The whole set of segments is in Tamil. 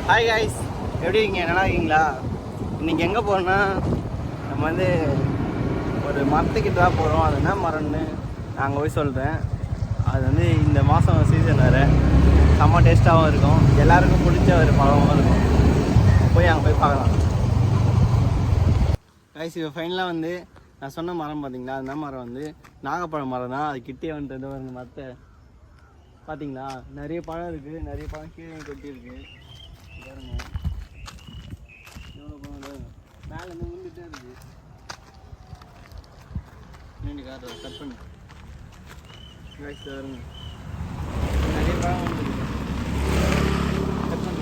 ஹாய் காய்ஸ், எப்படி இருக்கீங்க? நல்லா இருக்கீங்களா? இன்றைக்கி எங்கே போகிறோன்னா, நம்ம வந்து ஒரு மரத்துக்கிட்ட தான் போகிறோம். அது என்ன மரம்னு நான் அங்கே போய் சொல்கிறேன். அது வந்து இந்த மாதம் சீசன் வேறு, செம்ம டேஸ்ட்டாகவும் இருக்கும், எல்லாருக்கும் பிடிச்ச ஒரு பழமும் இருக்கும். போய் அங்கே போய் பார்க்கலாம். காய்ஸ், இப்போ ஃபைனலாக வந்து நான் சொன்ன மரம் பார்த்தீங்களா, அந்த மரம் வந்து நாகப்பழம் மரம் தான். அது கிட்டே வந்துட்டு ஒரு மரத்தை பார்த்தீங்களா, நிறைய பழம் இருக்குது, நிறைய பழம் கீழே கொட்டியிருக்கு பாருங்க. எவ்வளோ பழம் மேலே இருந்து விழுந்துட்டே இருக்குது. நீண்டி காட்டுற கட் பண்ணி காய்ச்சி வருங்க. நிறைய பழம் வந்துருக்கு, கட் பண்ணி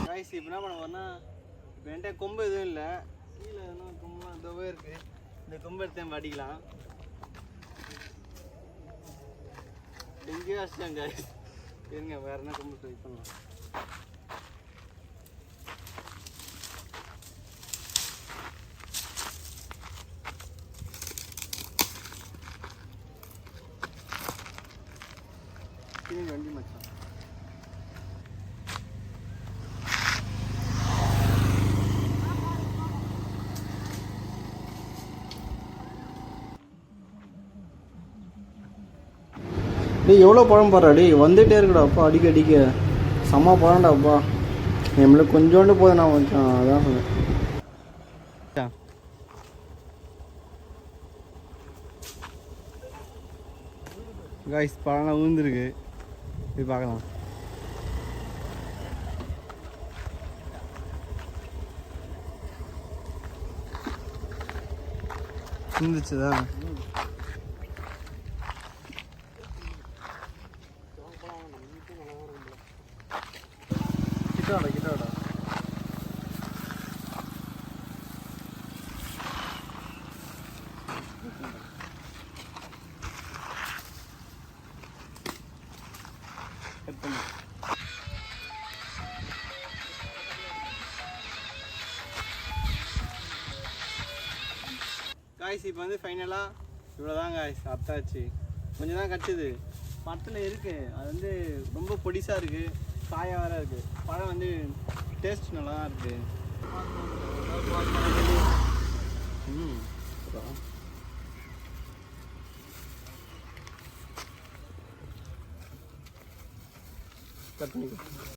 காய்ச்சி. இப்போ என்ன பண்ண போறேன்னா, இப்போ என்கிட்ட கொம்பு எதுவும் இல்லை, கீழே எதுவும் கொம்புலாம் இதவே இருக்குது. இந்த கொம்பு எடுத்து அடிக்கலாம். எங்கேயோ வச்சிட்டேன் காய்ச்சி. இருங்க, வேற என்ன கொம்பு ட்ரை பண்ணலாம். வண்டி மச்சான், டேய் எவ்வளோ பழம் போடுறா, டேய் வந்துகிட்டே இருக்குடா அப்பா, அடிக்க அடிக்க செம்ம பழம்டா அப்பா. நம்மளுக்கு கொஞ்சோண்டு போதும், நான் கொஞ்சம் அதான் சொன்னேன். காய்ஸ், பழம்லாம் விழுந்துருக்கு, போய் பார்க்கலாம். இருந்துச்சுதா? கிட்ட கிட்ட காய்ஸ், இப்போ வந்து ஃபைனலாக இவ்வளோதான் காய்ஸ், அத்தாச்சு. கொஞ்சம் தான் கட்டுது, மரத்தில் இருக்குது. அது வந்து ரொம்ப பொடிசாக இருக்குது, காயாக வேறு இருக்குது. பழம் வந்து டேஸ்ட் நல்லா தான் இருக்குது. கட் பண்ணி